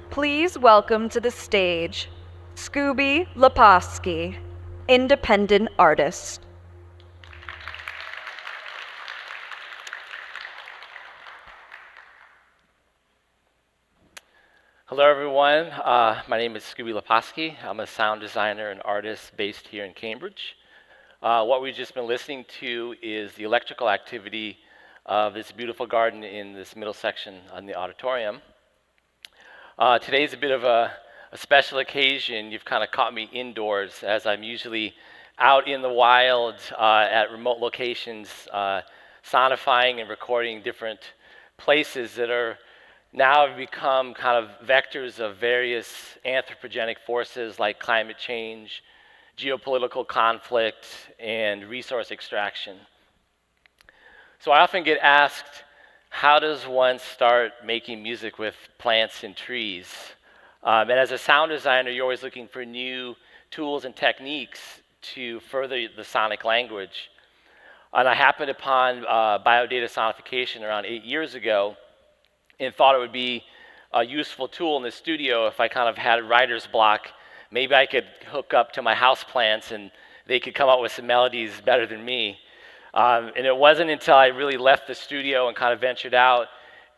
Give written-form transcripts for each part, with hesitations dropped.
Please welcome to the stage Scooby Laposky, independent artist. Hello everyone, my name is Scooby Laposky. I'm a sound designer and artist based here in Cambridge. What we've just been listening to is the electrical activity of this beautiful garden in this middle section on the auditorium. Today's a bit of a special occasion. You've kind of caught me indoors as I'm usually out in the wild at remote locations, sonifying and recording different places that are now have become kind of vectors of various anthropogenic forces like climate change, geopolitical conflict, and resource extraction. So I often get asked, how does one start making music with plants and trees? And as a sound designer, you're always looking for new tools and techniques to further the sonic language. And I happened upon biodata sonification around 8 years ago and thought it would be a useful tool in the studio if I kind of had a writer's block. Maybe I could hook up to my houseplants and they could come up with some melodies better than me. And it wasn't until I really left the studio and kind of ventured out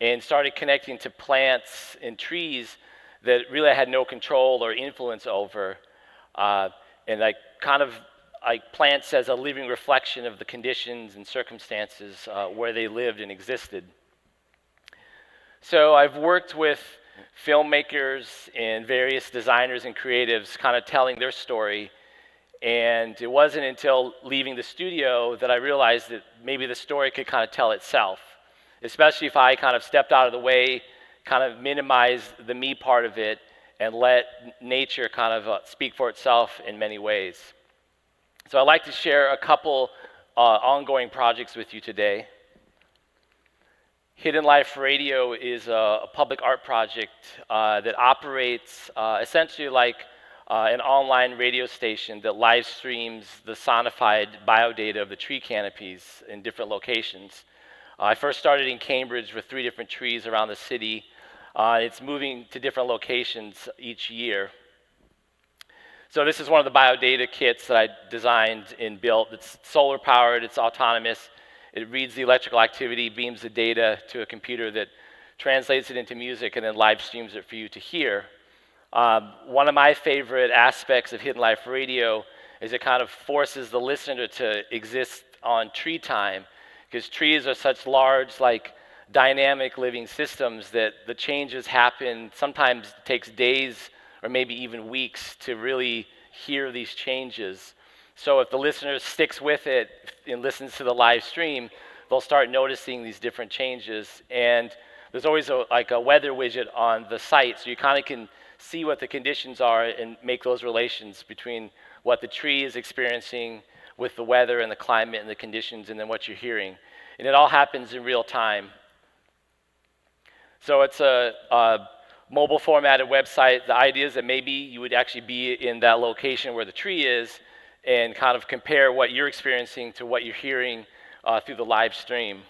and started connecting to plants and trees that really I had no control or influence over. And I kind of like plants as a living reflection of the conditions and circumstances where they lived and existed. So I've worked with filmmakers and various designers and creatives kind of telling their story. And it wasn't until leaving the studio that I realized that maybe the story could kind of tell itself, especially if I kind of stepped out of the way, kind of minimized the me part of it, and let nature kind of speak for itself in many ways. So I'd like to share a couple ongoing projects with you today. Hidden Life Radio is a public art project that operates essentially like an online radio station that live streams the sonified biodata of the tree canopies in different locations. I first started in Cambridge with 3 different trees around the city. It's moving to different locations each year. So this is one of the biodata kits that I designed and built. It's solar powered, it's autonomous. It reads the electrical activity, beams the data to a computer that translates it into music and then live streams it for you to hear. One of my favorite aspects of Hidden Life Radio is it kind of forces the listener to exist on tree time, because trees are such large, like dynamic living systems that the changes happen. Sometimes it takes days or maybe even weeks to really hear these changes. So if the listener sticks with it and listens to the live stream, they'll start noticing these different changes. And there's always a weather widget on the site, so you kind of can see what the conditions are and make those relations between what the tree is experiencing with the weather and the climate and the conditions and then what you're hearing. And it all happens in real time. So it's a mobile formatted website. The idea is that maybe you would actually be in that location where the tree is and kind of compare what you're experiencing to what you're hearing through the live stream.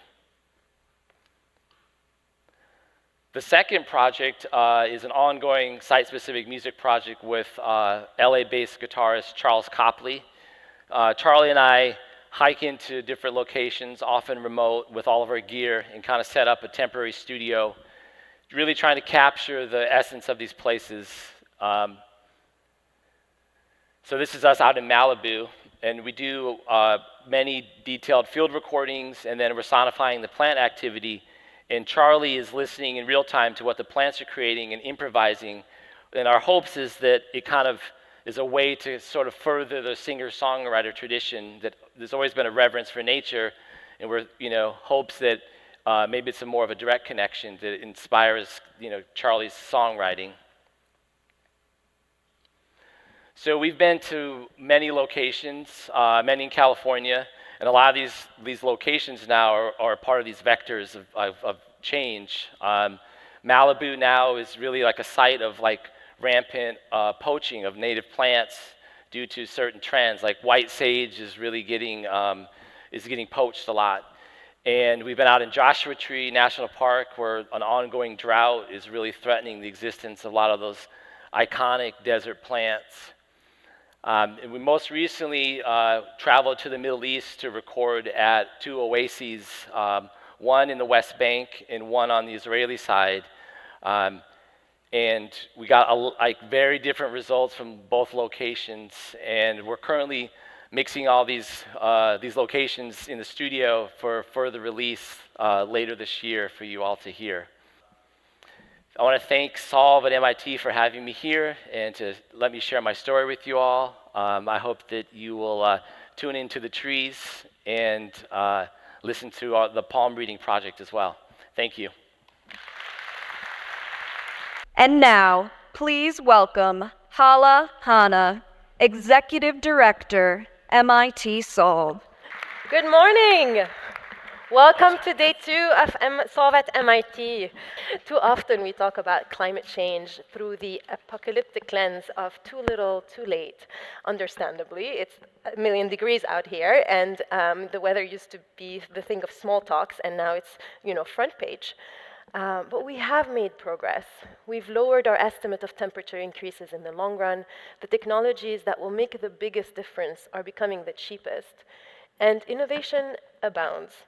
The second project is an ongoing site-specific music project with LA-based guitarist Charles Copley. Charlie and I hike into different locations, often remote, with all of our gear and kind of set up a temporary studio, really trying to capture the essence of these places. So this is us out in Malibu, and we do many detailed field recordings, and then we're sonifying the plant activity. And Charlie is listening in real time to what the plants are creating and improvising. And our hopes is that it kind of is a way to sort of further the singer-songwriter tradition, that there's always been a reverence for nature, and we're, hopes that maybe it's more of a direct connection that inspires, Charlie's songwriting. So we've been to many locations, many in California, and a lot of these locations now are part of these vectors of change. Malibu now is really like a site of like rampant poaching of native plants due to certain trends, like white sage is really getting poached a lot. And we've been out in Joshua Tree National Park, where an ongoing drought is really threatening the existence of a lot of those iconic desert plants. And we most recently traveled to the Middle East to record at 2 oases, one in the West Bank and one on the Israeli side. And we got very different results from both locations. And we're currently mixing all these locations in the studio for further release later this year for you all to hear. I want to thank Solve at MIT for having me here and to let me share my story with you all. I hope that you will tune into the trees and listen to the palm reading project as well. Thank you. And now, please welcome Hala Hanna, Executive Director, MIT Solve. Good morning. Welcome to day 2 of Solve at MIT. Too often we talk about climate change through the apocalyptic lens of too little, too late. Understandably, it's a million degrees out here, and the weather used to be the thing of small talks, and now it's, front page. But we have made progress. We've lowered our estimate of temperature increases in the long run. The technologies that will make the biggest difference are becoming the cheapest. And innovation abounds.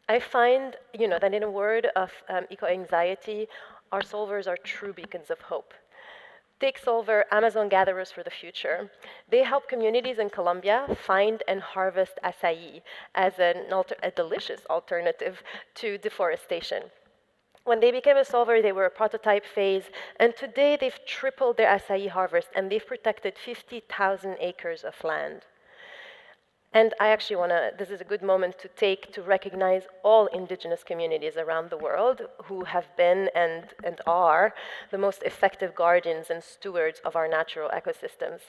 I find, that in a word of eco-anxiety, our solvers are true beacons of hope. Take Solver, Amazon Gatherers for the Future. They help communities in Colombia find and harvest acai as a delicious alternative to deforestation. When they became a solver, they were a prototype phase, and today they've tripled their acai harvest, and they've protected 50,000 acres of land. And I actually this is a good moment to recognize all indigenous communities around the world who have been and are the most effective guardians and stewards of our natural ecosystems.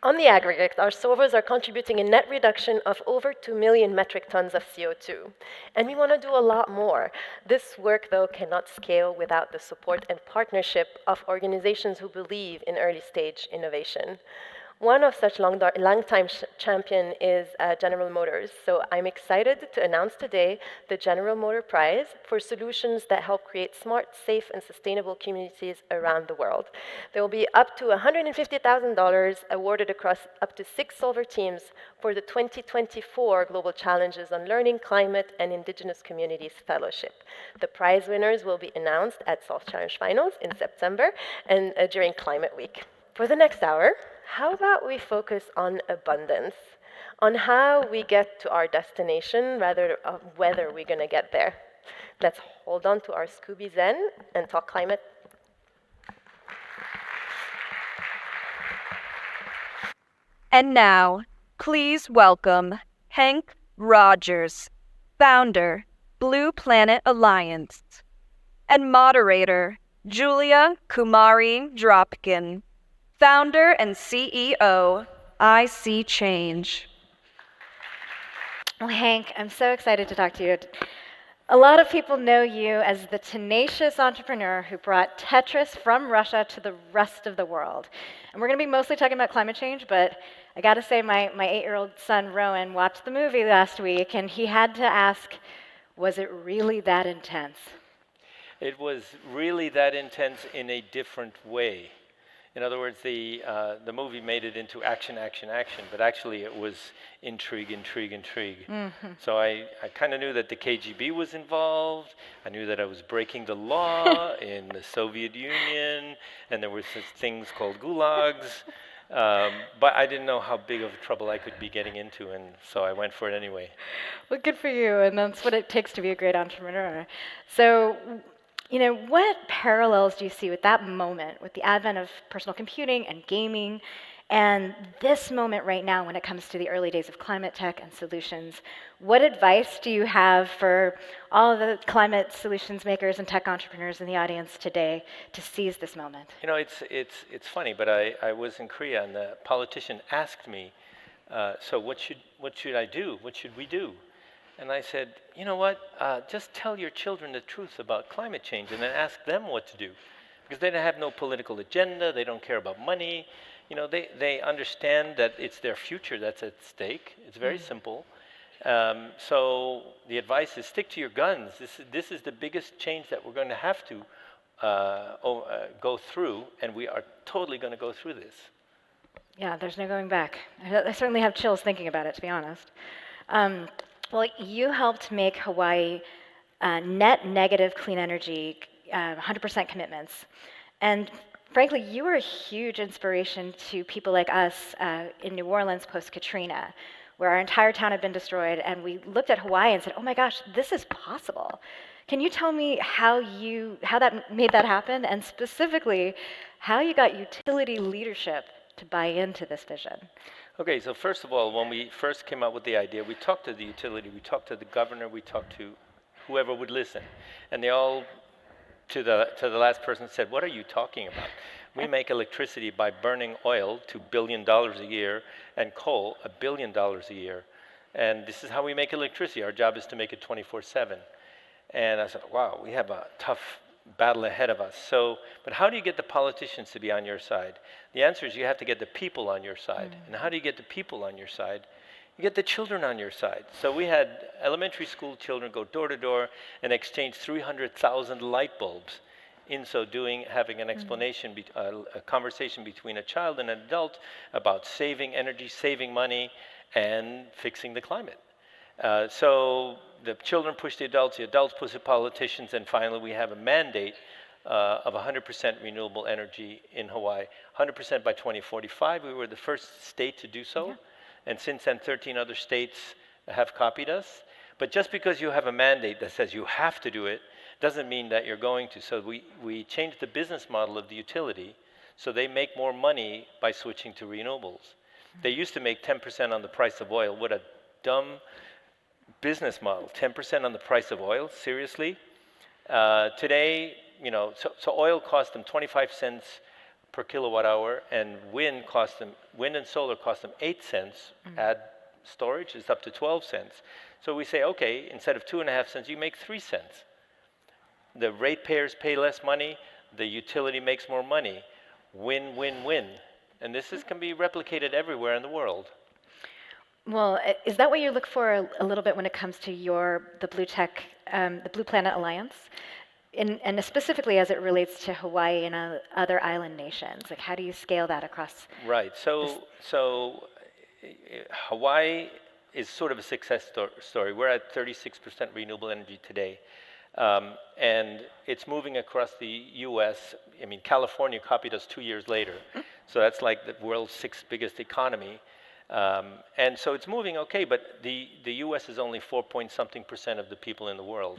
On the aggregate, our solvers are contributing a net reduction of over 2 million metric tons of CO2. And we want to do a lot more. This work, though, cannot scale without the support and partnership of organizations who believe in early-stage innovation. One of such long-time champion is General Motors. So I'm excited to announce today the General Motor Prize for solutions that help create smart, safe, and sustainable communities around the world. There will be up to $150,000 awarded across up to 6 solver teams for the 2024 Global Challenges on Learning, Climate, and Indigenous Communities Fellowship. The prize winners will be announced at Solve Challenge Finals in September and during Climate Week. For the next hour, how about we focus on abundance, on how we get to our destination rather than whether we're going to get there. Let's hold on to our Scooby Zen and talk climate. And now, please welcome Henk Rogers, founder, Blue Planet Alliance, and moderator, Julia Kumari Drapkin, founder and CEO, ISeeChange. Well, Henk, I'm so excited to talk to you. A lot of people know you as the tenacious entrepreneur who brought Tetris from Russia to the rest of the world. And we're going to be mostly talking about climate change, but I got to say my 8-year-old son, Rowan, watched the movie last week, and he had to ask, was it really that intense? It was really that intense in a different way. In other words, the movie made it into action, action, action, but actually it was intrigue, intrigue, intrigue. Mm-hmm. So I kind of knew that the KGB was involved. I knew that I was breaking the law in the Soviet Union, and there were such things called gulags. But I didn't know how big of trouble I could be getting into, and so I went for it anyway. Well, good for you, and that's what it takes to be a great entrepreneur. So, what parallels do you see with that moment, with the advent of personal computing and gaming, and this moment right now when it comes to the early days of climate tech and solutions? What advice do you have for all of the climate solutions makers and tech entrepreneurs in the audience today to seize this moment? It's funny, but I was in Korea, and the politician asked me, so what should I do? What should we do? And I said, you know what, just tell your children the truth about climate change and then ask them what to do. Because they have no political agenda, they don't care about money. You know, they understand that it's their future that's at stake. It's very simple. So the advice is stick to your guns. This is the biggest change that we're going to have to go through, and we are totally going to go through this. Yeah, there's no going back. I certainly have chills thinking about it, to be honest. Well, you helped make Hawaii net negative clean energy, 100% commitments. And frankly, you were a huge inspiration to people like us in New Orleans post-Katrina, where our entire town had been destroyed, and we looked at Hawaii and said, oh my gosh, this is possible. Can you tell me how that made that happen, and specifically, how you got utility leadership to buy into this vision? Okay, so first of all, when we first came up with the idea, we talked to the utility, we talked to the governor, we talked to whoever would listen. And they all, to the last person, said, what are you talking about? We make electricity by burning oil, $2 billion a year, and coal, $1 billion a year. And this is how we make electricity. Our job is to make it 24/7. And I said, wow, we have a tough battle ahead of us. So, but how do you get the politicians to be on your side? The answer is you have to get the people on your side. And how do you get the people on your side? You get the children on your side. So we had elementary school children go door to door and exchange 300,000 light bulbs. In so doing, having an explanation, a conversation between a child and an adult about saving energy, saving money, and fixing the climate. So the children push the adults push the politicians, and finally we have a mandate of 100% renewable energy in Hawaii. 100% by 2045. We were the first state to do so. Yeah. And since then, 13 other states have copied us. But just because you have a mandate that says you have to do it, doesn't mean that you're going to. So we changed the business model of the utility so they make more money by switching to renewables. They used to make 10% on the price of oil. What a dumb business model, 10% on the price of oil, seriously? Today, you know, so oil cost them 25 cents per kilowatt hour, and wind and solar cost them 8 cents. Add storage, it's up to 12 cents. So we say, okay, instead of 2.5 cents, you make 3 cents. The ratepayers pay less money, the utility makes more money. Win, win, win. And this can be replicated everywhere in the world. Well, is that what you look for a little bit when it comes to the Blue Planet Alliance? And specifically as it relates to Hawaii and other island nations? Like, how do you scale that across? Right. So Hawaii is sort of a success story. We're at 36% renewable energy today. And it's moving across the U.S. I mean, California copied us 2 years later. So that's like the world's 6th biggest economy. And so it's moving okay, but the U.S. is only 4-point-something% of the people in the world.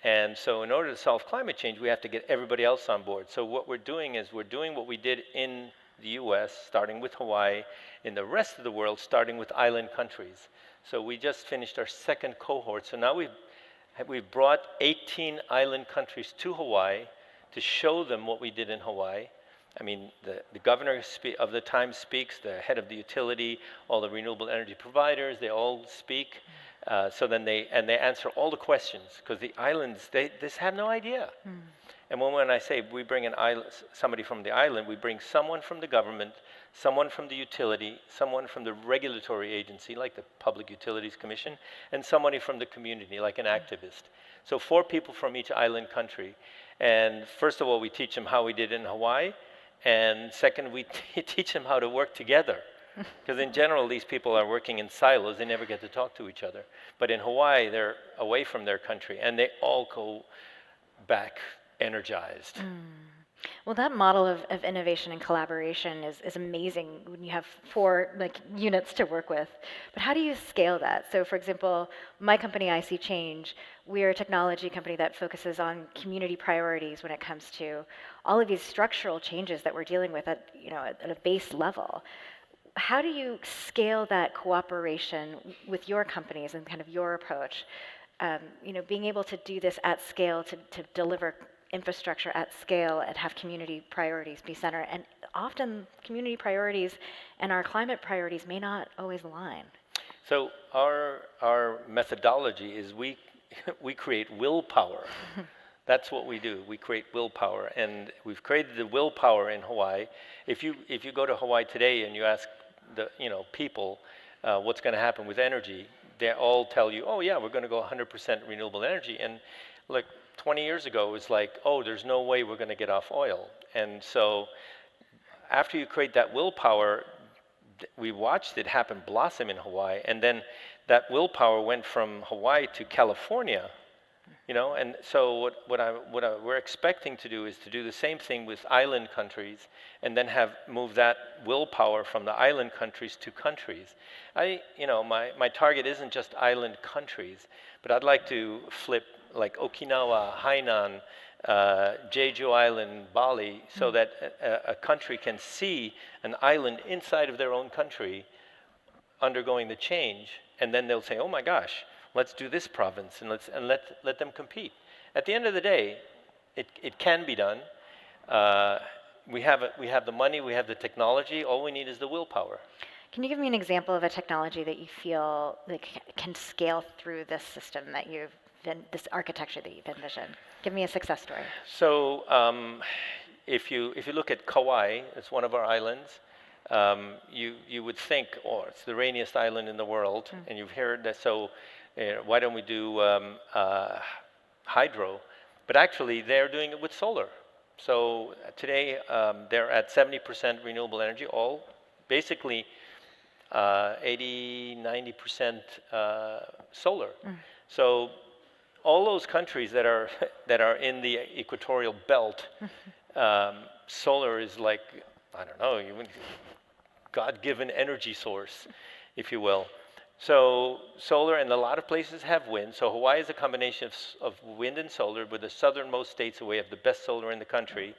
And so in order to solve climate change, we have to get everybody else on board. So what we're doing is we're doing what we did in the U.S., starting with Hawaii, in the rest of the world, starting with island countries. So we just finished our second cohort. So now we've brought 18 island countries to Hawaii to show them what we did in Hawaii. I mean, the governor of the time speaks, the head of the utility, all the renewable energy providers, they all speak. So then they answer all the questions, because the islands, they just have no idea. And when I say we bring somebody from the island, we bring someone from the government, someone from the utility, someone from the regulatory agency, like the Public Utilities Commission, and somebody from the community, like an activist. So 4 people from each island country. And first of all, we teach them how we did it in Hawaii. And second, we teach them how to work together. Because in general, these people are working in silos. They never get to talk to each other. But in Hawaii, they're away from their country, and they all go back energized. Well, that model of innovation and collaboration is amazing when you have 4 units to work with. But how do you scale that? So, for example, my company, ISeeChange, we're a technology company that focuses on community priorities when it comes to all of these structural changes that we're dealing with at a base level. How do you scale that cooperation with your companies and kind of your approach? Being able to do this at scale, to deliver infrastructure at scale and have community priorities be center. And often community priorities and our climate priorities may not always align. So our methodology is we we create willpower. That's what we do. We create willpower, and we've created the willpower in Hawaii. If you go to Hawaii today and you ask the people what's going to happen with energy, they all tell you, oh yeah, we're going to go 100% renewable energy. And like 20 years ago, it was like, oh, there's no way we're going to get off oil. And so after you create that willpower, we watched it happen blossom in Hawaii, and then that willpower went from Hawaii to California. And so we're expecting to do is to do the same thing with island countries, and then move that willpower from the island countries to countries. My target isn't just island countries, but I'd like to flip like Okinawa, Hainan, Jeju Island, Bali, so that a country can see an island inside of their own country undergoing the change, and then they'll say, oh my gosh, let's do this province, and let them compete. At the end of the day, it can be done. We have the money, we have the technology. All we need is the willpower. Can you give me an example of a technology that you feel can scale through this system that this architecture that you've envisioned? Give me a success story. So if you look at Kauai, it's one of our islands. You would think, oh, it's the rainiest island in the world, and you've heard that. So why don't we do hydro? But actually, they're doing it with solar. So today, they're at 70% renewable energy, all basically 80-90% solar. So all those countries that are in the equatorial belt, solar is like, I don't know, God-given energy source, if you will. So solar, and a lot of places have wind. So Hawaii is a combination of wind and solar. We're the southernmost states, so we have the best solar in the country.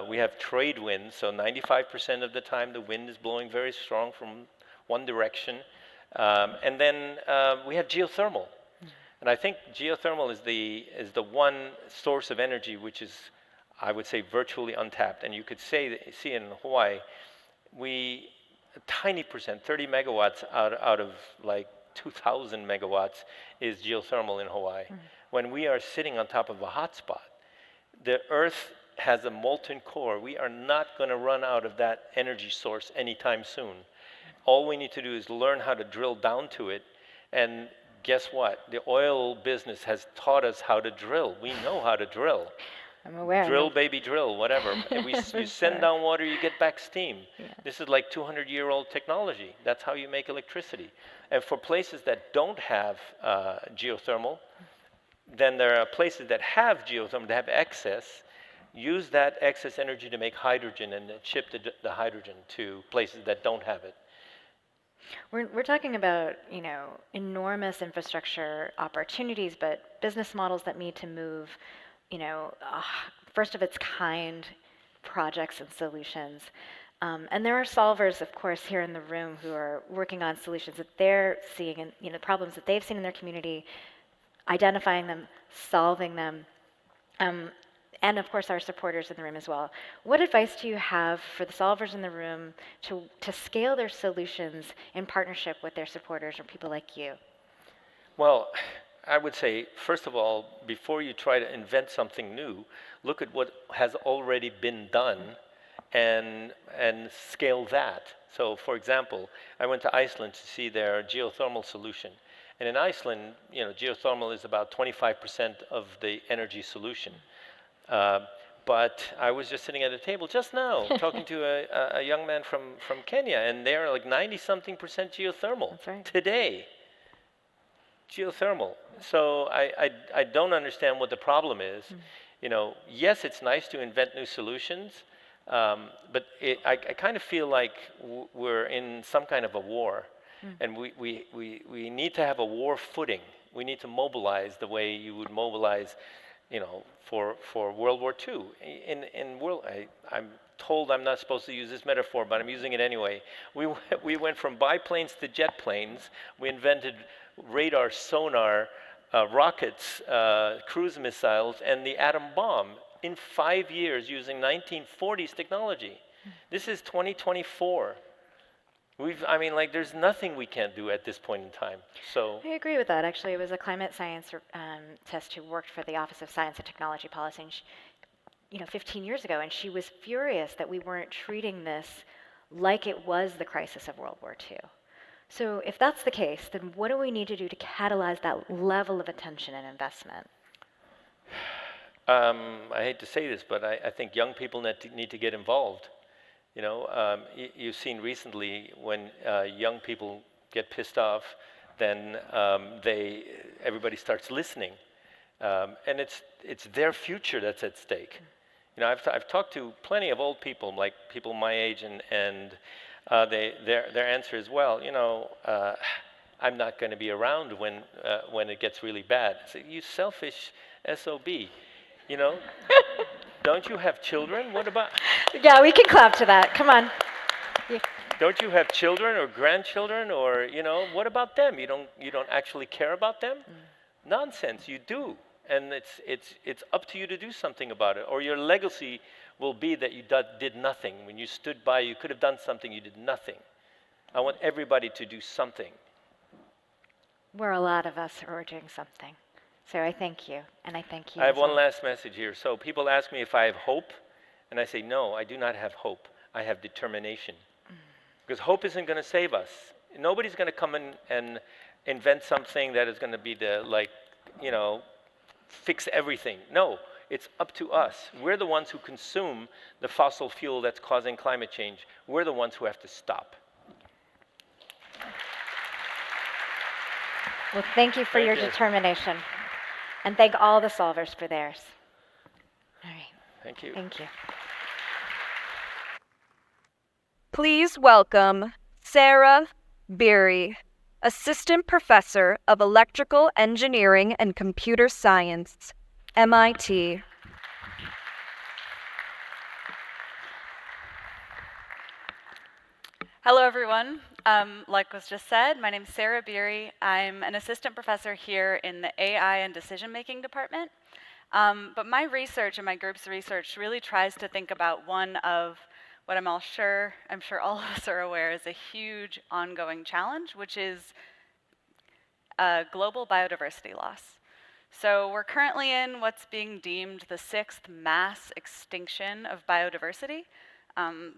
We have trade winds, so 95% of the time the wind is blowing very strong from one direction. And then we have geothermal. And I think geothermal is the one source of energy which is, I would say, virtually untapped. And you could see it in Hawaii. A tiny percent, 30 megawatts out of like 2,000 megawatts is geothermal in Hawaii. When we are sitting on top of a hotspot, the Earth has a molten core. We are not going to run out of that energy source anytime soon. All we need to do is learn how to drill down to it. And guess what? The oil business has taught us how to drill. We know how to drill. I'm aware. Drill, baby, drill, whatever. You send down water, you get back steam. Yeah. This is like 200-year-old technology. That's how you make electricity. And for places that don't have geothermal, then there are places that have geothermal, that have excess. Use that excess energy to make hydrogen and then ship the hydrogen to places that don't have it. We're talking about, enormous infrastructure opportunities, but business models that need to move, first of its kind projects and solutions. And there are solvers, of course, here in the room who are working on solutions that they're seeing and, problems that they've seen in their community, identifying them, solving them. And of course, our supporters in the room as well. What advice do you have for the solvers in the room to scale their solutions in partnership with their supporters or people like you? Well, I would say, first of all, before you try to invent something new, look at what has already been done and scale that. So, for example, I went to Iceland to see their geothermal solution. And in Iceland, geothermal is about 25% of the energy solution. But I was just sitting at a table just now talking to a young man from Kenya, and they're like 90-something% geothermal. That's right. Today. Geothermal. So I don't understand what the problem is. Yes, it's nice to invent new solutions, but I kind of feel like we're in some kind of a war, and we need to have a war footing. We need to mobilize the way you would mobilize, for World War II. I'm told I'm not supposed to use this metaphor, but I'm using it anyway. We went from biplanes to jet planes. We invented radar, sonar, rockets, cruise missiles, and the atom bomb in 5 years using 1940s technology. This is 2024. I mean, like, there's nothing we can't do at this point in time. So, I agree with that. Actually, it was a climate science test who worked for the Office of Science and Technology Policy, and 15 years ago, and she was furious that we weren't treating this like it was the crisis of World War II. So if that's the case, then what do we need to do to catalyze that level of attention and investment? I hate to say this, but I think young people need to get involved. You've seen recently when young people get pissed off, then everybody starts listening, and it's their future that's at stake. I've talked to plenty of old people, like people my age, and their answer is, well, I'm not going to be around when it gets really bad. I say, you selfish SOB, Don't you have children? What about? Yeah, we can clap to that. Come on. Yeah. Don't you have children or grandchildren, or what about them? You don't actually care about them? Nonsense. You do, and it's up to you to do something about it, or your legacy will be that you did nothing. When you stood by, you could have done something. You did nothing. I want everybody to do something. Where a lot of us are doing something. So I thank you, and I thank you. I have one last message here. So people ask me if I have hope, and I say, no, I do not have hope. I have determination. Because hope isn't going to save us. Nobody's going to come in and invent something that is going to be fix everything. No, it's up to us. We're the ones who consume the fossil fuel that's causing climate change. We're the ones who have to stop. Well, thank you for your determination. And thank all the solvers for theirs. All right. Thank you. Thank you. Please welcome Sara, Beery, Assistant Professor of Electrical Engineering and Computer Science, MIT. Hello, everyone. Like was just said, my name is Sara Beery. I'm an assistant professor here in the AI and decision-making department. But my research and my group's research really tries to think about one of what I'm sure all of us are aware is a huge ongoing challenge, which is global biodiversity loss. So we're currently in what's being deemed the 6th mass extinction of biodiversity.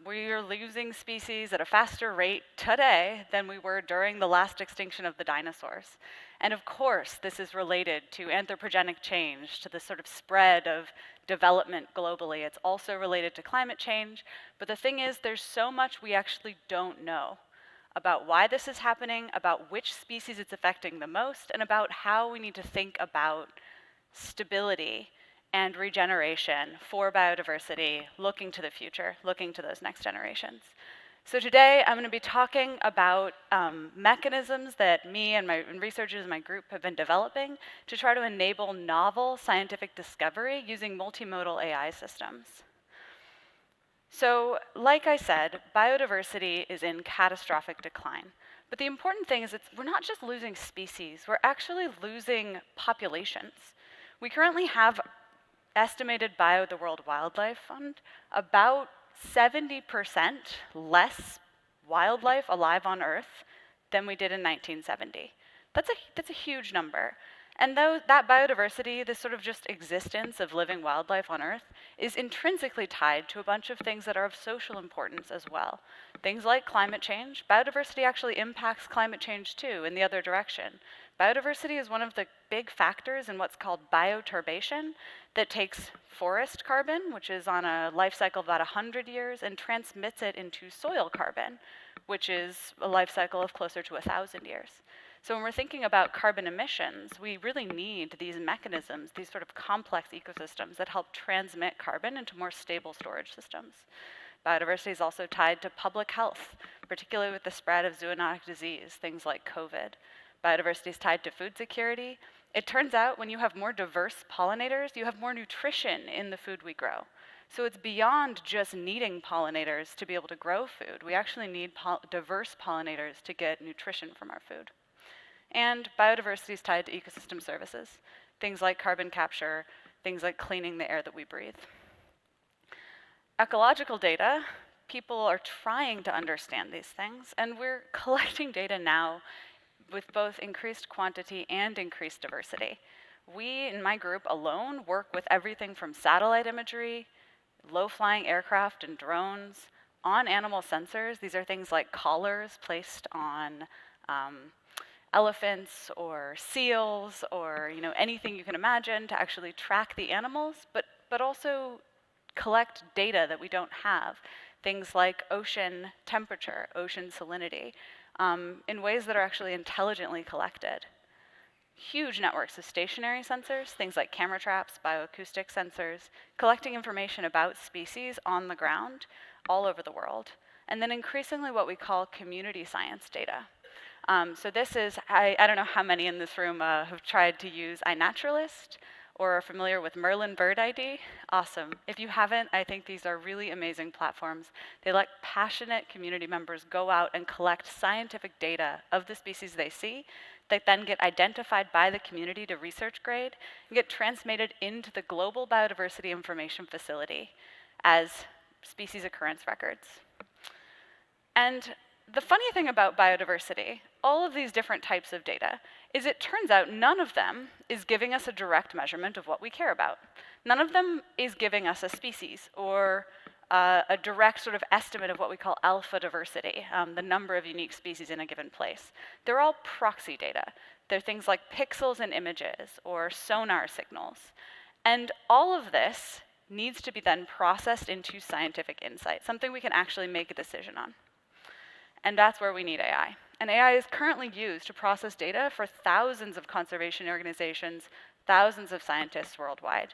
We are losing species at a faster rate today than we were during the last extinction of the dinosaurs. And of course, this is related to anthropogenic change, to the sort of spread of development globally. It's also related to climate change. But the thing is, there's so much we actually don't know about why this is happening, about which species it's affecting the most, and about how we need to think about stability and regeneration for biodiversity, looking to the future, looking to those next generations. So today I'm going to be talking about mechanisms that me and my researchers in my group have been developing to try to enable novel scientific discovery using multimodal AI systems. So, like I said, biodiversity is in catastrophic decline. But the important thing is we're not just losing species, we're actually losing populations. We currently have estimated by the World Wildlife Fund about 70% less wildlife alive on Earth than we did in 1970. That's a huge number. And though that biodiversity, this sort of just existence of living wildlife on Earth, is intrinsically tied to a bunch of things that are of social importance as well. Things like climate change. Biodiversity actually impacts climate change too, in the other direction. Biodiversity is one of the big factors in what's called bioturbation that takes forest carbon, which is on a life cycle of about 100 years, and transmits it into soil carbon, which is a life cycle of closer to 1,000 years. So when we're thinking about carbon emissions, we really need these mechanisms, these sort of complex ecosystems that help transmit carbon into more stable storage systems. Biodiversity is also tied to public health, particularly with the spread of zoonotic disease, things like COVID. Biodiversity is tied to food security. It turns out when you have more diverse pollinators, you have more nutrition in the food we grow. So it's beyond just needing pollinators to be able to grow food. We actually need diverse pollinators to get nutrition from our food. And biodiversity is tied to ecosystem services, things like carbon capture, things like cleaning the air that we breathe. Ecological data people are trying to understand these things, and we're collecting data now with both increased quantity and increased diversity. We, in my group alone, work with everything from satellite imagery, low-flying aircraft and drones, on animal sensors. These are things like collars placed on elephants or seals or anything you can imagine to actually track the animals, but also collect data that we don't have, things like ocean temperature, ocean salinity, in ways that are actually intelligently collected. Huge networks of stationary sensors, things like camera traps, bioacoustic sensors, collecting information about species on the ground all over the world. And then increasingly what we call community science data. So this is, I don't know how many in this room have tried to use iNaturalist or are familiar with Merlin Bird ID. Awesome. If you haven't, I think these are really amazing platforms. They let passionate community members go out and collect scientific data of the species they see that then get identified by the community to research grade and get transmitted into the Global Biodiversity Information Facility as species occurrence records. And the funny thing about biodiversity, all of these different types of data, is it turns out none of them is giving us a direct measurement of what we care about. None of them is giving us a species or a direct sort of estimate of what we call alpha diversity, the number of unique species in a given place. They're all proxy data. They're things like pixels in images or sonar signals. And all of this needs to be then processed into scientific insight, something we can actually make a decision on. And that's where we need AI. And AI is currently used to process data for thousands of conservation organizations, thousands of scientists worldwide.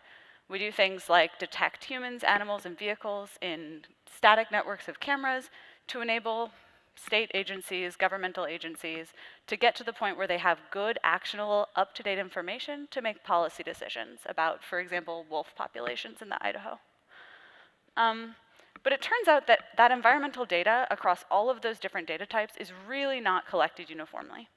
We do things like detect humans, animals, and vehicles in static networks of cameras to enable state agencies, governmental agencies, to get to the point where they have good, actionable, up-to-date information to make policy decisions about, for example, wolf populations in the Idaho. But it turns out that that environmental data across all of those different data types is really not collected uniformly.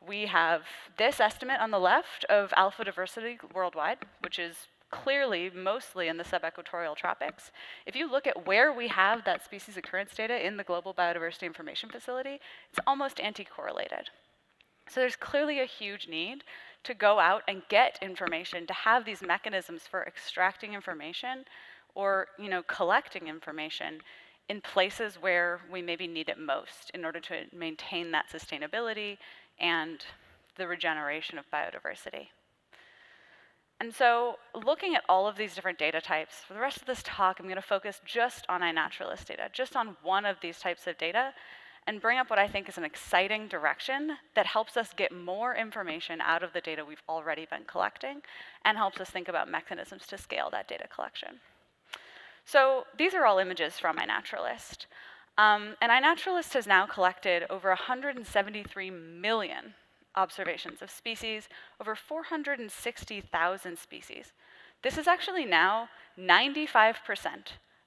We have this estimate on the left of alpha diversity worldwide, which is clearly mostly in the subequatorial tropics. If you look at where we have that species occurrence data in the Global Biodiversity Information Facility, it's almost anti-correlated. So there's clearly a huge need to go out and get information, to have these mechanisms for extracting information or collecting information in places where we maybe need it most in order to maintain that sustainability and the regeneration of biodiversity. And so looking at all of these different data types, for the rest of this talk, I'm going to focus just on iNaturalist data, just on one of these types of data, and bring up what I think is an exciting direction that helps us get more information out of the data we've already been collecting and helps us think about mechanisms to scale that data collection. So these are all images from iNaturalist. And iNaturalist has now collected over 173 million observations of species, over 460,000 species. This is actually now 95%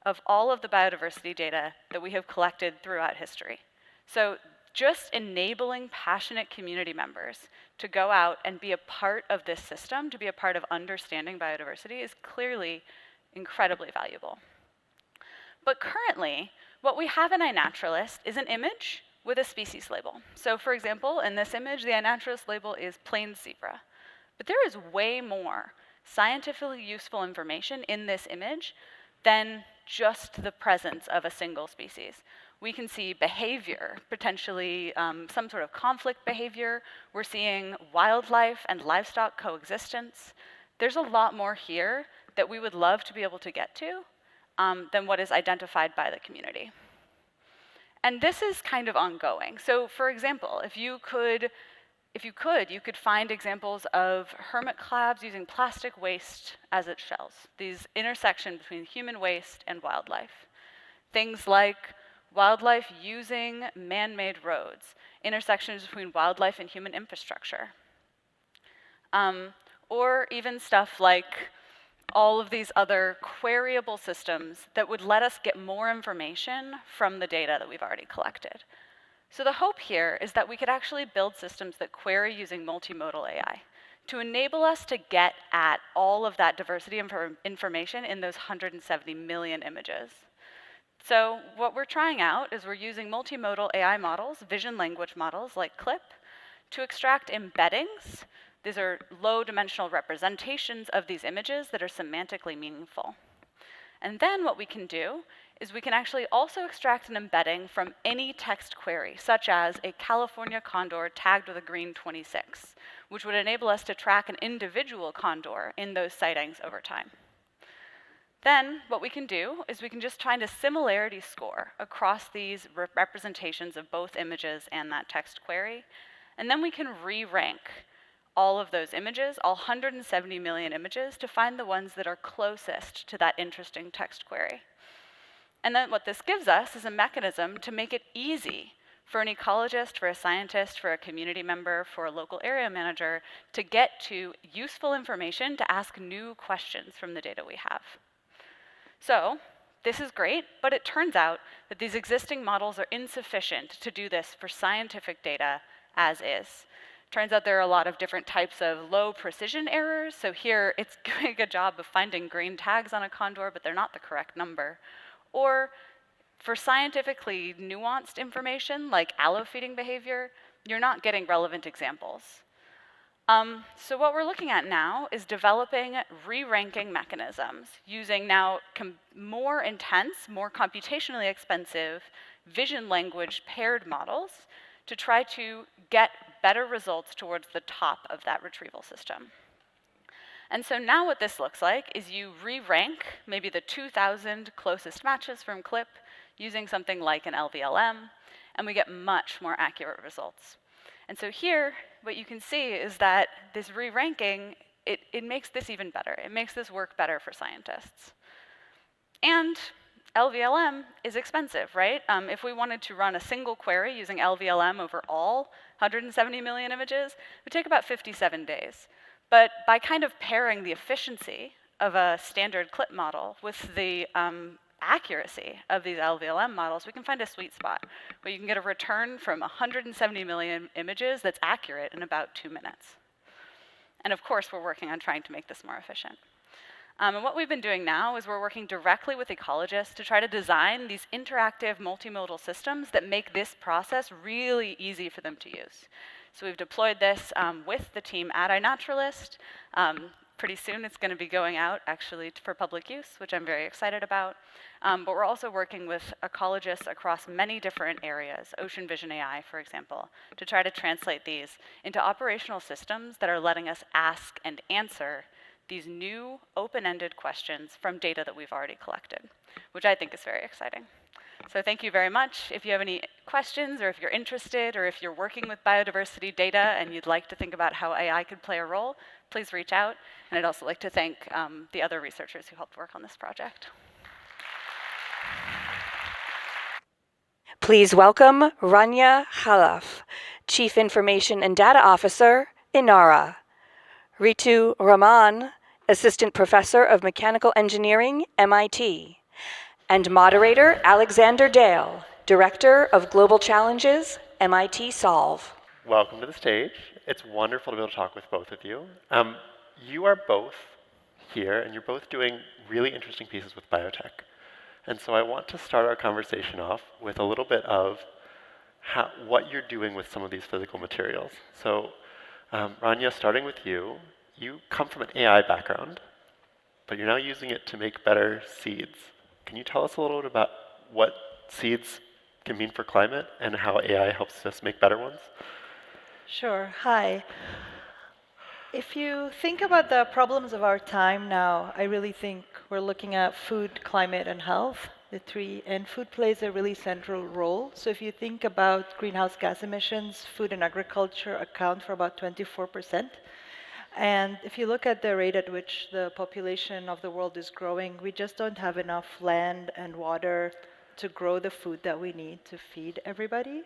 of all of the biodiversity data that we have collected throughout history. So just enabling passionate community members to go out and be a part of this system, to be a part of understanding biodiversity, is clearly incredibly valuable. But currently, what we have in iNaturalist is an image with a species label. So for example, in this image, the iNaturalist label is plains zebra. But there is way more scientifically useful information in this image than just the presence of a single species. We can see behavior, potentially some sort of conflict behavior. We're seeing wildlife and livestock coexistence. There's a lot more here that we would love to be able to get to than what is identified by the community. And this is kind of ongoing. So for example, you could find examples of hermit crabs using plastic waste as its shells, these intersections between human waste and wildlife. Things like wildlife using man-made roads, intersections between wildlife and human infrastructure. Or even stuff like all of these other queryable systems that would let us get more information from the data that we've already collected. So the hope here is that we could actually build systems that query using multimodal AI to enable us to get at all of that diversity information in those 170 million images. So what we're trying out is we're using multimodal AI models, vision language models like CLIP, to extract embeddings. These are low-dimensional representations of these images that are semantically meaningful. And then what we can do is we can actually also extract an embedding from any text query, such as a California condor tagged with a green 26, which would enable us to track an individual condor in those sightings over time. Then what we can do is we can just find a similarity score across these representations of both images and that text query. And then we can re-rank all of those images, all 170 million images, to find the ones that are closest to that interesting text query. And then what this gives us is a mechanism to make it easy for an ecologist, for a scientist, for a community member, for a local area manager to get to useful information to ask new questions from the data we have. So this is great, but it turns out that these existing models are insufficient to do this for scientific data as is. Turns out there are a lot of different types of low precision errors. So here it's doing a good job of finding green tags on a condor, but they're not the correct number. Or for scientifically nuanced information like allo-feeding behavior, you're not getting relevant examples. So what we're looking at now is developing re-ranking mechanisms using now more intense, more computationally expensive vision language paired models to try to get better results towards the top of that retrieval system. And so now what this looks like is you re-rank maybe the 2,000 closest matches from CLIP using something like an LVLM, and we get much more accurate results. And so here, what you can see is that this re-ranking, it makes this even better. It makes this work better for scientists. And LVLM is expensive, right? If we wanted to run a single query using LVLM over all 170 million images, it would take about 57 days. But by kind of pairing the efficiency of a standard CLIP model with the accuracy of these LVLM models, we can find a sweet spot where you can get a return from 170 million images that's accurate in about 2 minutes. And of course, we're working on trying to make this more efficient. And what we've been doing now is we're working directly with ecologists to try to design these interactive multimodal systems that make this process really easy for them to use. So we've deployed this with the team at iNaturalist. Pretty soon it's going to be going out actually for public use, which I'm very excited about. But we're also working with ecologists across many different areas, Ocean Vision AI, for example, to try to translate these into operational systems that are letting us ask and answer these new open-ended questions from data that we've already collected, which I think is very exciting. So thank you very much. If you have any questions, or if you're interested, or if you're working with biodiversity data and you'd like to think about how AI could play a role, please reach out. And I'd also like to thank the other researchers who helped work on this project. Please welcome Rania Khalif, Chief Information and Data Officer, Inara. Ritu Raman, Assistant Professor of Mechanical Engineering, MIT. And moderator Alexander Dale, Director of Global Challenges, MIT Solve. Welcome to the stage. It's wonderful to be able to talk with both of you. You are both here, and you're both doing really interesting pieces with biotech. And so I want to start our conversation off with a little bit of what you're doing with some of these physical materials. So Rania, starting with you, you come from an AI background, but you're now using it to make better seeds. Can you tell us a little bit about what seeds can mean for climate and how AI helps us make better ones? Sure. Hi. If you think about the problems of our time now, I really think we're looking at food, climate, and health, the three, and food plays a really central role. So if you think about greenhouse gas emissions, food and agriculture account for about 24%. And if you look at the rate at which the population of the world is growing, we just don't have enough land and water to grow the food that we need to feed everybody.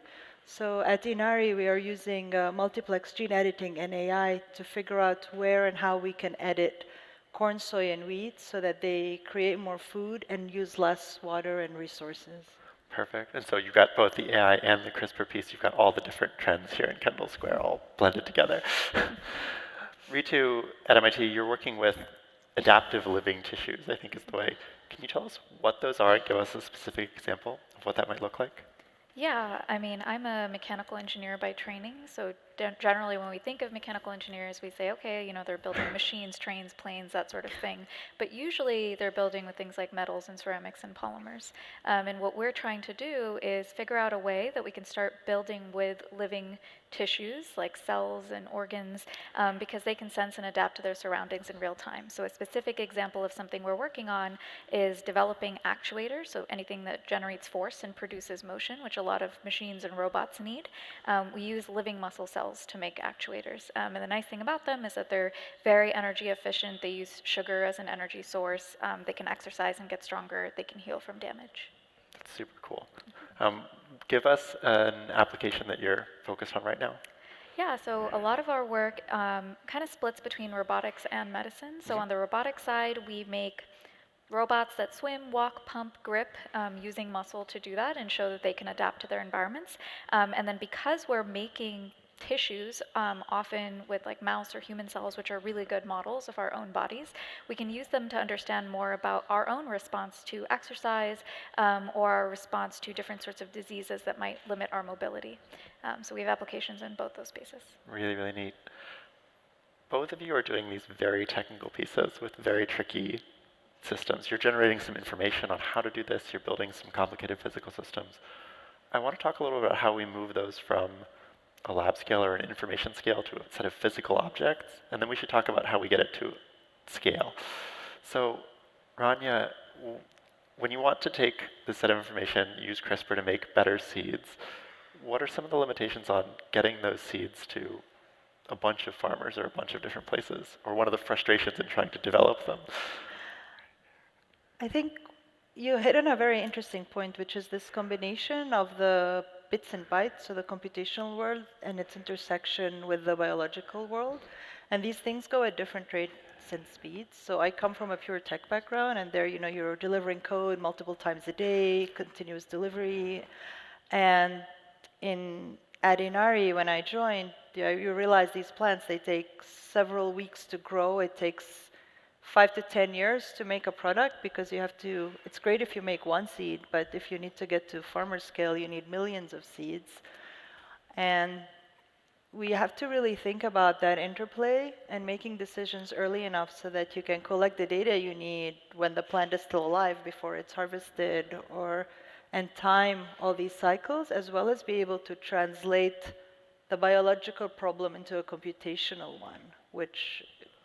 So at Inari, we are using multiplex gene editing and AI to figure out where and how we can edit corn, soy, and wheat so that they create more food and use less water and resources. Perfect. And so you've got both the AI and the CRISPR piece. You've got all the different trends here in Kendall Square all blended together. Ritu, at MIT, you're working with adaptive living tissues, I think is the way. Can you tell us what those are and give us a specific example of what that might look like? Yeah, I mean, I'm a mechanical engineer by training, so generally when we think of mechanical engineers, we say, okay, you know, they're building machines, trains, planes, that sort of thing. But usually they're building with things like metals and ceramics and polymers. And what we're trying to do is figure out a way that we can start building with living tissues like cells and organs because they can sense and adapt to their surroundings in real time. So a specific example of something we're working on is developing actuators, so anything that generates force and produces motion, which a lot of machines and robots need. We use living muscle cells to make actuators. And the nice thing about them is that they're very energy efficient. They use sugar as an energy source. They can exercise and get stronger. They can heal from damage. That's super cool. Give us an application that you're focused on right now. Yeah, so a lot of our work kind of splits between robotics and medicine. So on the robotics side, we make robots that swim, walk, pump, grip, using muscle to do that and show that they can adapt to their environments. And then because we're making tissues, often with like mouse or human cells, which are really good models of our own bodies, we can use them to understand more about our own response to exercise or our response to different sorts of diseases that might limit our mobility. So we have applications in both those spaces. Really, really neat. Both of you are doing these very technical pieces with very tricky systems. You're generating some information on how to do this. You're building some complicated physical systems. I want to talk a little bit about how we move those from a lab scale or an information scale to a set of physical objects, and then we should talk about how we get it to scale. So, Rania, when you want to take this set of information, use CRISPR to make better seeds, what are some of the limitations on getting those seeds to a bunch of farmers or a bunch of different places, or one of the frustrations in trying to develop them? I think you hit on a very interesting point, which is this combination of the bits and bytes, so the computational world and its intersection with the biological world. And these things go at different rates and speeds. So I come from a pure tech background, and there, you know, you're delivering code multiple times a day, continuous delivery. And at Inari, when I joined, you realize these plants, they take several weeks to grow. It takes 5 to 10 years to make a product because you have to, it's great if you make one seed, but if you need to get to farmer scale, you need millions of seeds. And we have to really think about that interplay and making decisions early enough so that you can collect the data you need when the plant is still alive before it's harvested, and time all these cycles, as well as be able to translate the biological problem into a computational one, which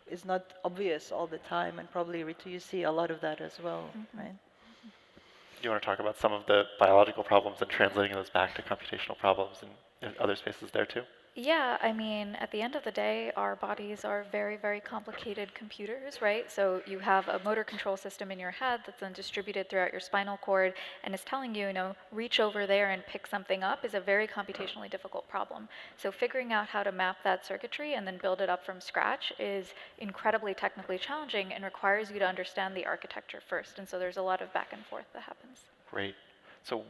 is not obvious all the time, and probably, Ritu, you see a lot of that as well, right? Do you want to talk about some of the biological problems and translating those back to computational problems in other spaces there too? Yeah, I mean, at the end of the day, our bodies are very, very complicated computers, right? So you have a motor control system in your head that's then distributed throughout your spinal cord and is telling you, you know, reach over there and pick something up is a very computationally difficult problem. So figuring out how to map that circuitry and then build it up from scratch is incredibly technically challenging and requires you to understand the architecture first. And so there's a lot of back and forth that happens. Great. So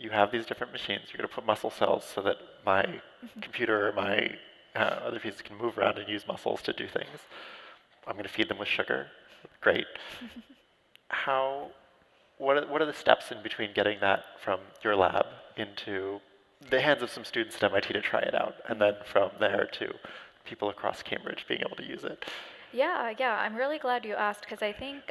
you have these different machines. You're going to put muscle cells so that my computer or my other pieces can move around and use muscles to do things. I'm going to feed them with sugar. Great. What are the steps in between getting that from your lab into the hands of some students at MIT to try it out, and then from there to people across Cambridge being able to use it? Yeah, I'm really glad you asked because I think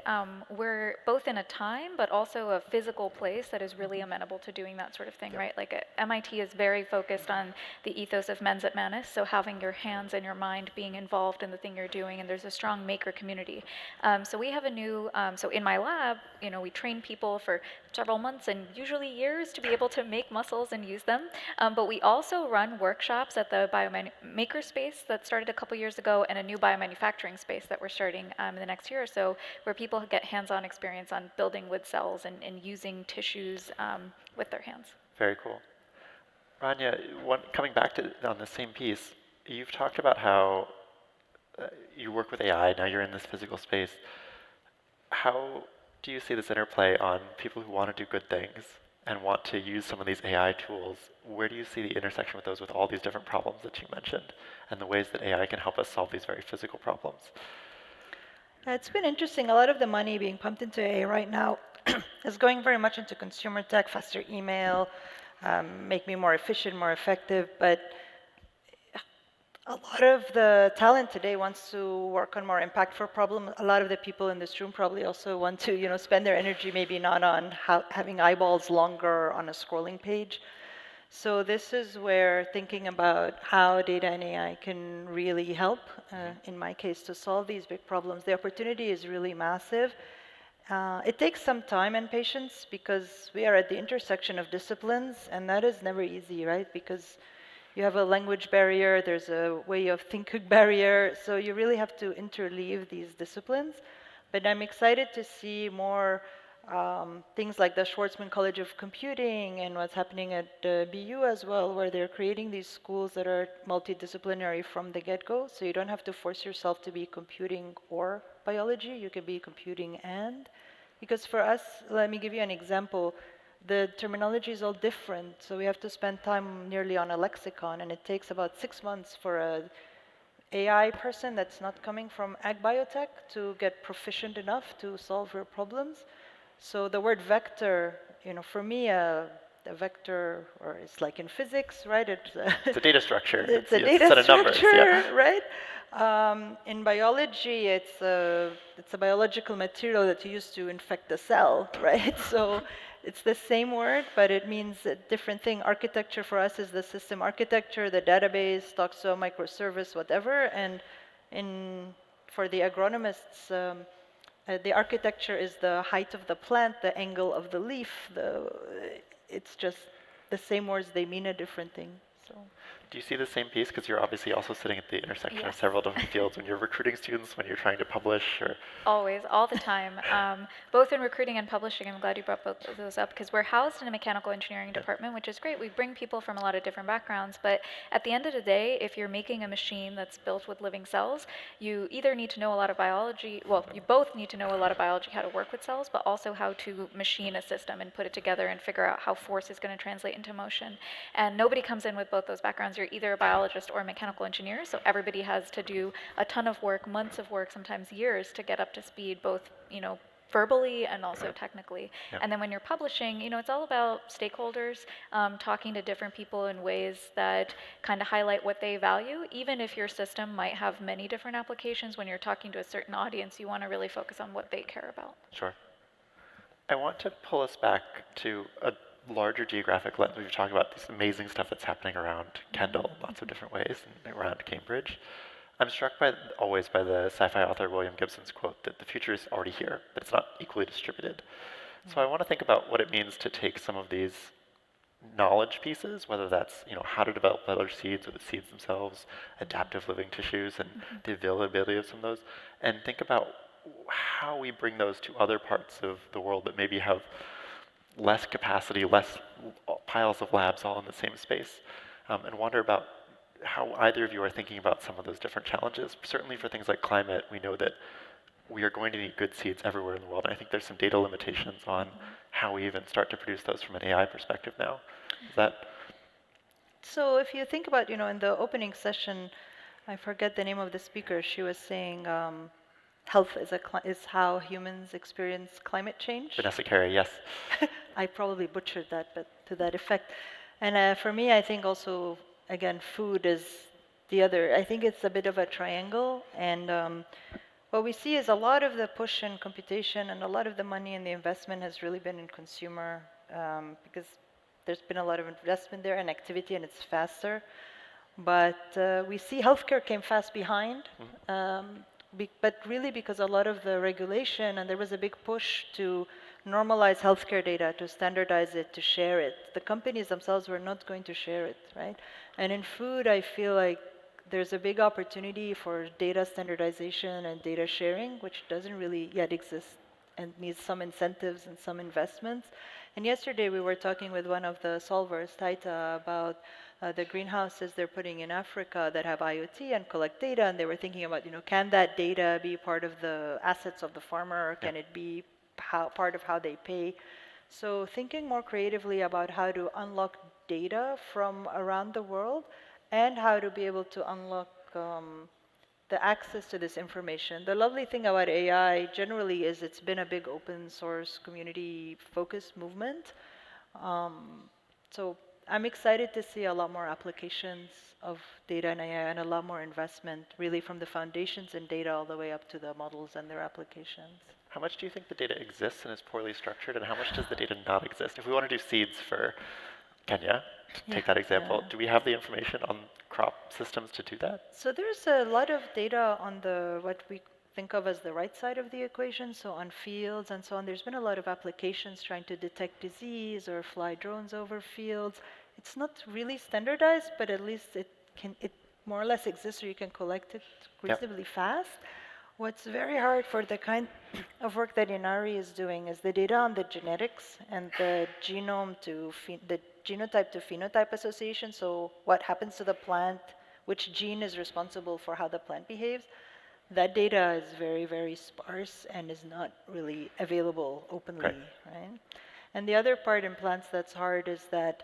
we're both in a time but also a physical place that is really amenable to doing that sort of thing, right? Like MIT is very focused on the ethos of mens et manus, so having your hands and your mind being involved in the thing you're doing, and there's a strong maker community. So we have a new, so in my lab, you know, we train people for several months and usually years to be able to make muscles and use them. But we also run workshops at the biomaker space that started a couple years ago and a new biomanufacturing space that we're starting in the next year or so, where people get hands-on experience on building with cells and using tissues with their hands. Very cool. Rania, coming back to on the same piece, you've talked about how you work with AI, now you're in this physical space. How do you see this interplay on people who want to do good things and want to use some of these AI tools? Where do you see the intersection with those, with all these different problems that you mentioned, and the ways that AI can help us solve these very physical problems? It's been interesting. A lot of the money being pumped into AI right now is going very much into consumer tech, faster email, make me more efficient, more effective. But a lot of the talent today wants to work on more impactful problems. A lot of the people in this room probably also want to, spend their energy maybe not on having eyeballs longer on a scrolling page. So this is where thinking about how data and AI can really help, in my case, to solve these big problems. The opportunity is really massive. It takes some time and patience because we are at the intersection of disciplines, and that is never easy, right? Because you have a language barrier, there's a way of thinking barrier, so you really have to interleave these disciplines. But I'm excited to see more things like the Schwarzman College of Computing and what's happening at BU as well, where they're creating these schools that are multidisciplinary from the get-go, so you don't have to force yourself to be computing or biology, you can be computing and. Because for us, let me give you an example, the terminology is all different, so we have to spend time nearly on a lexicon, and it takes about 6 months for a AI person that's not coming from ag biotech to get proficient enough to solve real problems. So the word vector, for me, a vector, or it's like in physics, right? It's a data structure. It's a You data set of structure, numbers, yeah. right? In biology, it's a biological material that you use to infect a cell, right? So it's the same word, but it means a different thing. Architecture for us is the system architecture, the database talks to a microservice, whatever. And for the agronomists, the architecture is the height of the plant, the angle of the leaf. It's just the same words, they mean a different thing. So. Do you see the same piece? Because you're obviously also sitting at the intersection of Yes. several different fields when you're recruiting students, when you're trying to publish, or Always, all the time. Both in recruiting and publishing, I'm glad you brought both of those up because we're housed in a mechanical engineering department, which is great. We bring people from a lot of different backgrounds, but at the end of the day, if you're making a machine that's built with living cells, you either need to know a lot of biology, well, you both need to know a lot of biology, how to work with cells, but also how to machine a system and put it together and figure out how force is going to translate into motion. And nobody comes in with both those backgrounds. You're either a biologist or a mechanical engineer, so everybody has to do a ton of work, months of work, sometimes years, to get up to speed, both, verbally and also technically. Yeah. And then when you're publishing, it's all about stakeholders, talking to different people in ways that kind of highlight what they value. Even if your system might have many different applications, when you're talking to a certain audience, you want to really focus on what they care about. Sure. I want to pull us back to a larger geographic lens. We've talked about this amazing stuff that's happening around Kendall, lots of different ways, and around Cambridge. I'm struck always by the sci-fi author William Gibson's quote that the future is already here, but it's not equally distributed. So I want to think about what it means to take some of these knowledge pieces, whether that's how to develop other seeds or the seeds themselves, adaptive living tissues, and the availability of some of those, and think about how we bring those to other parts of the world that maybe have less capacity, less piles of labs all in the same space, and wonder about how either of you are thinking about some of those different challenges. Certainly for things like climate, we know that we are going to need good seeds everywhere in the world. And I think there's some data limitations on how we even start to produce those from an AI perspective now. Is that? So if you think about, in the opening session, I forget the name of the speaker, she was saying health is how humans experience climate change. Vanessa Carey, yes. I probably butchered that, but to that effect. And for me, I think also, again, food is the other. I think it's a bit of a triangle. And what we see is a lot of the push in computation and a lot of the money and the investment has really been in consumer because there's been a lot of investment there and activity, and it's faster. But we see healthcare came fast behind. But really because a lot of the regulation, and there was a big push to normalize healthcare data, to standardize it, to share it. The companies themselves were not going to share it, right? And in food, I feel like there's a big opportunity for data standardization and data sharing, which doesn't really yet exist and needs some incentives and some investments. And yesterday we were talking with one of the solvers, Taita, about the greenhouses they're putting in Africa that have IoT and collect data, and they were thinking about, can that data be part of the assets of the farmer, or can it be part of how they pay? So thinking more creatively about how to unlock data from around the world and how to be able to unlock the access to this information. The lovely thing about AI generally is it's been a big open source community focused movement. So I'm excited to see a lot more applications of data and AI and a lot more investment really from the foundations in data all the way up to the models and their applications. How much do you think the data exists and is poorly structured, and how much does the data not exist? If we want to do seeds for Kenya, to take that example, do we have the information on crop systems to do that? So there's a lot of data on the what we think of as the right side of the equation, so on fields and so on. There's been a lot of applications trying to detect disease or fly drones over fields. It's not really standardized, but at least it more or less exists, so you can collect it reasonably fast. What's very hard for the kind of work that Inara is doing is the data on the genetics and the genome to the genotype to phenotype association. So what happens to the plant, which gene is responsible for how the plant behaves. That data is very, very sparse and is not really available openly, right? And the other part in plants that's hard is that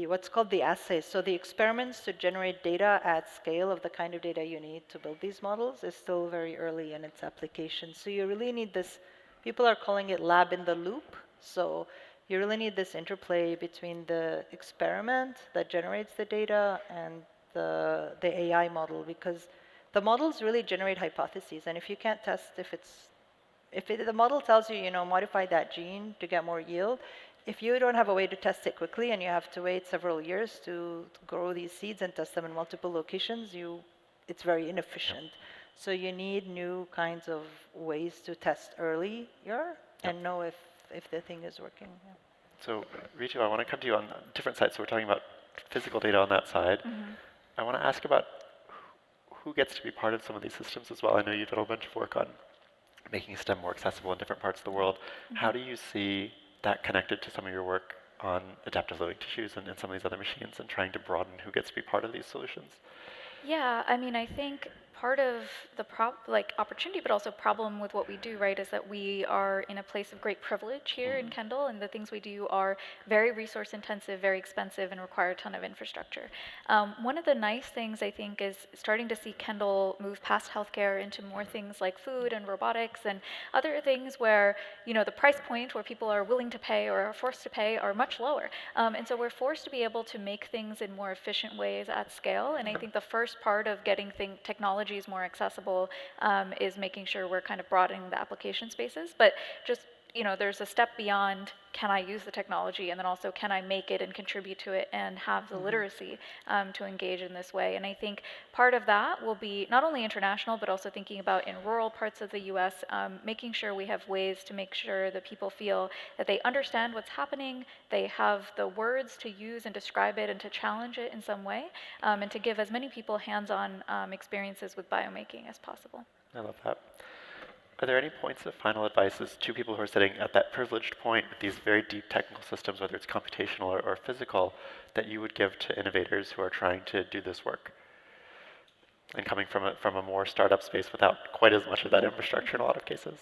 what's called the assays, so the experiments to generate data at scale of the kind of data you need to build these models is still very early in its application. So you really need this, people are calling it lab in the loop. So you really need this interplay between the experiment that generates the data and the AI model, because the models really generate hypotheses. And if you can't test the model tells you, modify that gene to get more yield, if you don't have a way to test it quickly and you have to wait several years to grow these seeds and test them in multiple locations, it's very inefficient. So you need new kinds of ways to test earlier and know if the thing is working. Yeah. So Ritu, I want to come to you on a different side. So we're talking about physical data on that side. I want to ask about who gets to be part of some of these systems as well. I know you've done a bunch of work on making STEM more accessible in different parts of the world. How do you see that connected to some of your work on adaptive living tissues and some of these other machines and trying to broaden who gets to be part of these solutions? Yeah, I mean, I think part of the opportunity, but also problem with what we do, right, is that we are in a place of great privilege here in Kendall, and the things we do are very resource intensive, very expensive, and require a ton of infrastructure. One of the nice things, I think, is starting to see Kendall move past healthcare into more things like food and robotics and other things where, the price point where people are willing to pay or are forced to pay are much lower. And so we're forced to be able to make things in more efficient ways at scale, and I think the first part of getting technologies more accessible is making sure we're kind of broadening the application spaces. But just, there's a step beyond, can I use the technology, and then also can I make it and contribute to it and have the literacy to engage in this way. And I think part of that will be not only international, but also thinking about in rural parts of the US, making sure we have ways to make sure that people feel that they understand what's happening, they have the words to use and describe it and to challenge it in some way, and to give as many people hands-on experiences with biomaking as possible. I love that. Are there any points of final advices to people who are sitting at that privileged point with these very deep technical systems, whether it's computational or physical, that you would give to innovators who are trying to do this work? And coming from a more startup space without quite as much of that infrastructure in a lot of cases.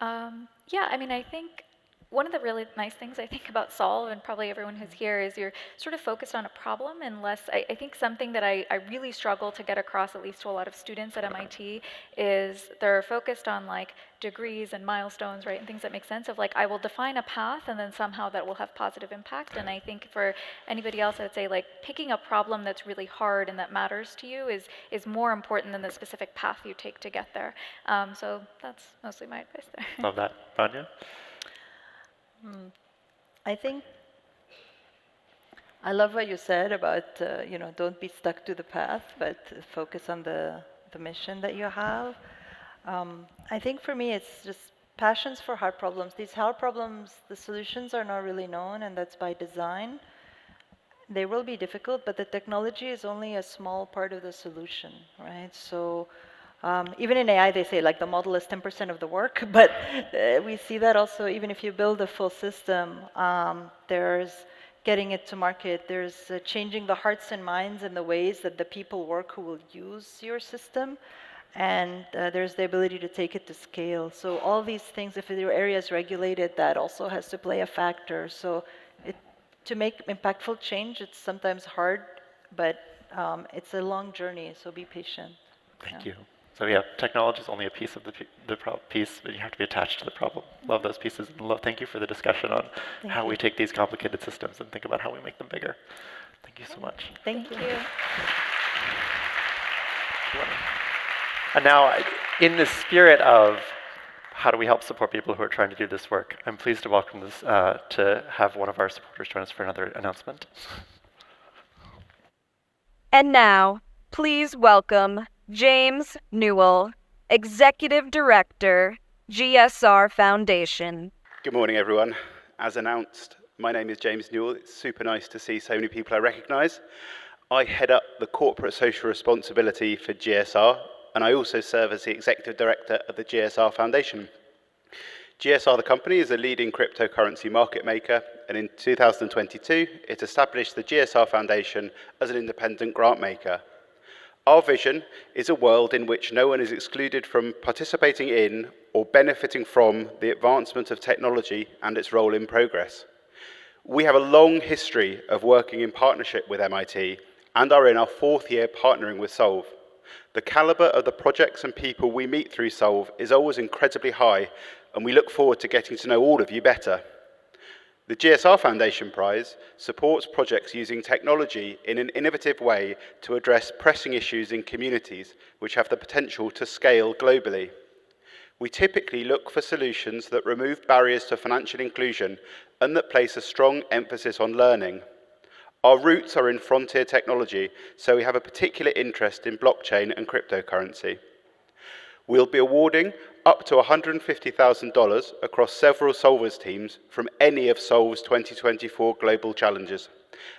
Yeah, I mean, I think one of the really nice things I think about Solve, and probably everyone who's here, is you're sort of focused on a problem and less, I think something that I really struggle to get across, at least to a lot of students at MIT, is they're focused on degrees and milestones, right, and things that make sense of I will define a path and then somehow that will have positive impact. And I think for anybody else, I would say picking a problem that's really hard and that matters to you is more important than the specific path you take to get there. So that's mostly my advice there. Love that. Rania? I think I love what you said about don't be stuck to the path, but focus on the mission that you have. I think for me it's just passions for hard problems. These hard problems, the solutions are not really known, and that's by design. They will be difficult, but the technology is only a small part of the solution, right? So even in AI, they say the model is 10% of the work, but we see that also even if you build a full system, there's getting it to market, there's changing the hearts and minds and the ways that the people work who will use your system, and there's the ability to take it to scale. So all these things, if your area is regulated, that also has to play a factor. So to make impactful change, it's sometimes hard, but it's a long journey, so be patient. Thank you. So yeah, technology is only a piece of the piece, but you have to be attached to the problem. Love those pieces. Thank you for the discussion on how we take these complicated systems and think about how we make them bigger. Thank you so much. Thank you. And now, in the spirit of how do we help support people who are trying to do this work, I'm pleased to welcome this, to have one of our supporters join us for another announcement. And now, please welcome James Newell, Executive Director, GSR Foundation. Good morning, everyone. As announced, my name is James Newell. It's super nice to see so many people I recognise. I head up the corporate social responsibility for GSR, and I also serve as the Executive Director of the GSR Foundation. GSR, the company, is a leading cryptocurrency market maker, and in 2022, it established the GSR Foundation as an independent grant maker. Our vision is a world in which no one is excluded from participating in or benefiting from the advancement of technology and its role in progress. We have a long history of working in partnership with MIT and are in our 4th year partnering with Solve. The caliber of the projects and people we meet through Solve is always incredibly high, and we look forward to getting to know all of you better. The GSR Foundation Prize supports projects using technology in an innovative way to address pressing issues in communities which have the potential to scale globally. We typically look for solutions that remove barriers to financial inclusion and that place a strong emphasis on learning. Our roots are in frontier technology, so we have a particular interest in blockchain and cryptocurrency. We'll be awarding up to $150,000 across several Solvers teams from any of Solve's 2024 global challenges.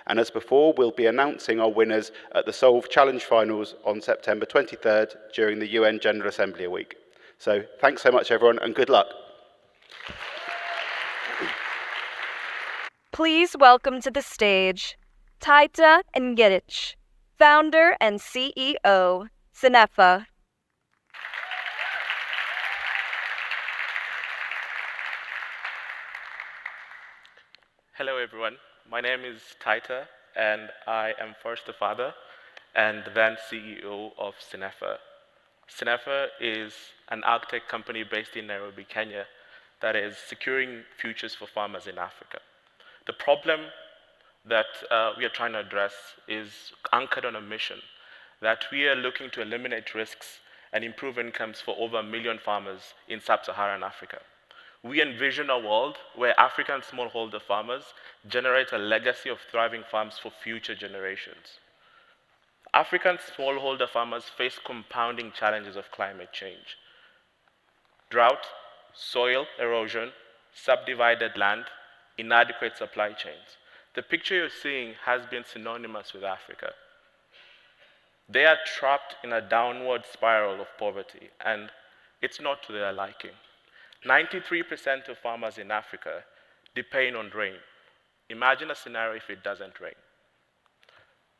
And as before, we'll be announcing our winners at the Solve Challenge Finals on September 23rd during the UN General Assembly week. So thanks so much, everyone, and good luck. Please welcome to the stage Taita and Ngetich, founder and CEO, Synnefa. Hello, everyone. My name is Taita, and I am first a father and then CEO of Synnefa. Synnefa is an agtech company based in Nairobi, Kenya, that is securing futures for farmers in Africa. The problem that we are trying to address is anchored on a mission that we are looking to eliminate risks and improve incomes for over 1 million farmers in sub-Saharan Africa. We envision a world where African smallholder farmers generate a legacy of thriving farms for future generations. African smallholder farmers face compounding challenges of climate change: drought, soil erosion, subdivided land, inadequate supply chains. The picture you're seeing has been synonymous with Africa. They are trapped in a downward spiral of poverty, and it's not to their liking. 93% of farmers in Africa depend on rain. Imagine a scenario if it doesn't rain.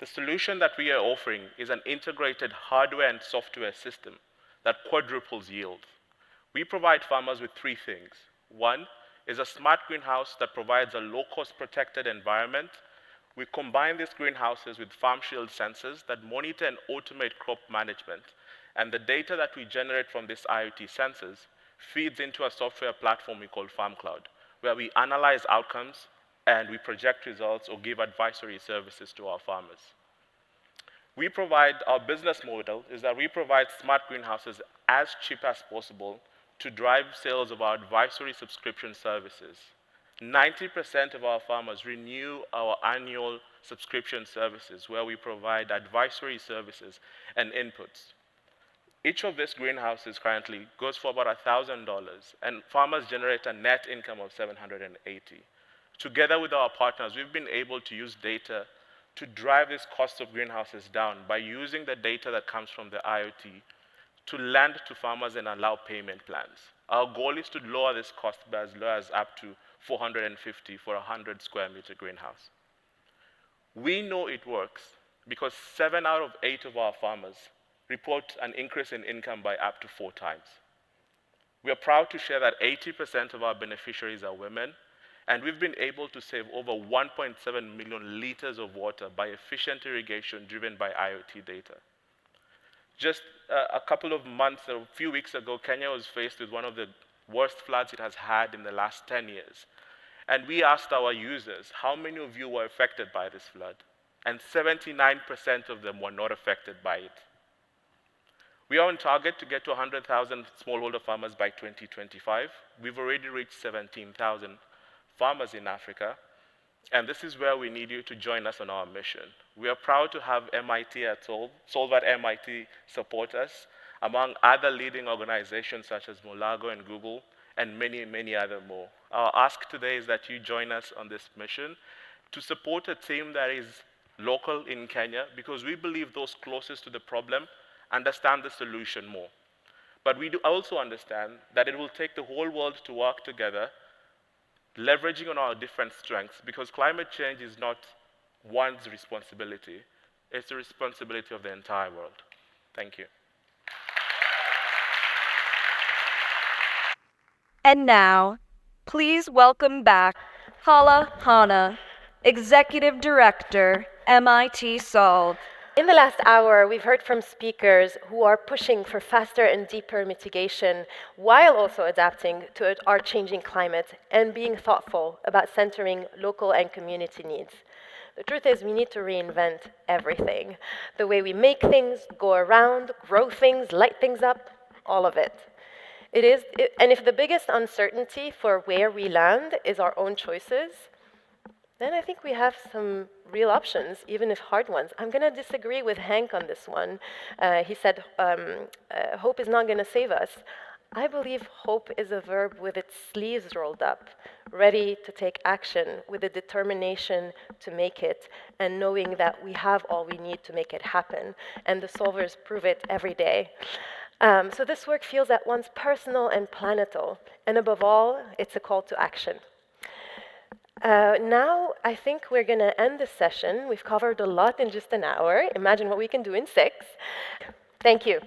The solution that we are offering is an integrated hardware and software system that quadruples yield. We provide farmers with 3 things. 1 is a smart greenhouse that provides a low-cost protected environment. We combine these greenhouses with farm shield sensors that monitor and automate crop management. And the data that we generate from these IoT sensors feeds into a software platform we call FarmCloud, where we analyze outcomes and we project results or give advisory services to our farmers. Our business model is that we provide smart greenhouses as cheap as possible to drive sales of our advisory subscription services. 90% of our farmers renew our annual subscription services, where we provide advisory services and inputs. Each of these greenhouses currently goes for about $1,000, and farmers generate a net income of $780. Together with our partners, we've been able to use data to drive this cost of greenhouses down by using the data that comes from the IoT to lend to farmers and allow payment plans. Our goal is to lower this cost by as low as up to $450 for a 100 square meter greenhouse. We know it works because 7 out of 8 of our farmers report an increase in income by up to 4 times. We are proud to share that 80% of our beneficiaries are women, And we've been able to save over 1.7 million liters of water by efficient irrigation driven by IoT data. Just a couple of months, or a few weeks ago, Kenya was faced with one of the worst floods it has had in the last 10 years. And we asked our users, how many of you were affected by this flood? And 79% of them were not affected by it. We are on target to get to 100,000 smallholder farmers by 2025. We've already reached 17,000 farmers in Africa, and this is where we need you to join us on our mission. We are proud to have MIT at Solve at MIT support us, among other leading organizations such as Molago and Google, and many, many other more. Our ask today is that you join us on this mission to support a team that is local in Kenya, because we believe those closest to the problem understand the solution more. But we do also understand that it will take the whole world to work together, leveraging on our different strengths, because climate change is not one's responsibility, it's the responsibility of the entire world. Thank you. And now, please welcome back Hala Hanna, Executive Director, MIT Solve. In the last hour, we've heard from speakers who are pushing for faster and deeper mitigation while also adapting to our changing climate and being thoughtful about centering local and community needs. The truth is, we need to reinvent everything. The way we make things, go around, grow things, light things up, all of it. And if the biggest uncertainty for where we land is our own choices, then I think we have some real options, even if hard ones. I'm going to disagree with Henk on this one. He said, hope is not going to save us. I believe hope is a verb with its sleeves rolled up, ready to take action, with the determination to make it, and knowing that we have all we need to make it happen. And the solvers prove it every day. So this work feels at once personal and planetal. And above all, it's a call to action. Now, I think we're going to end this session. We've covered a lot in just an hour. Imagine what we can do in 6. Thank you.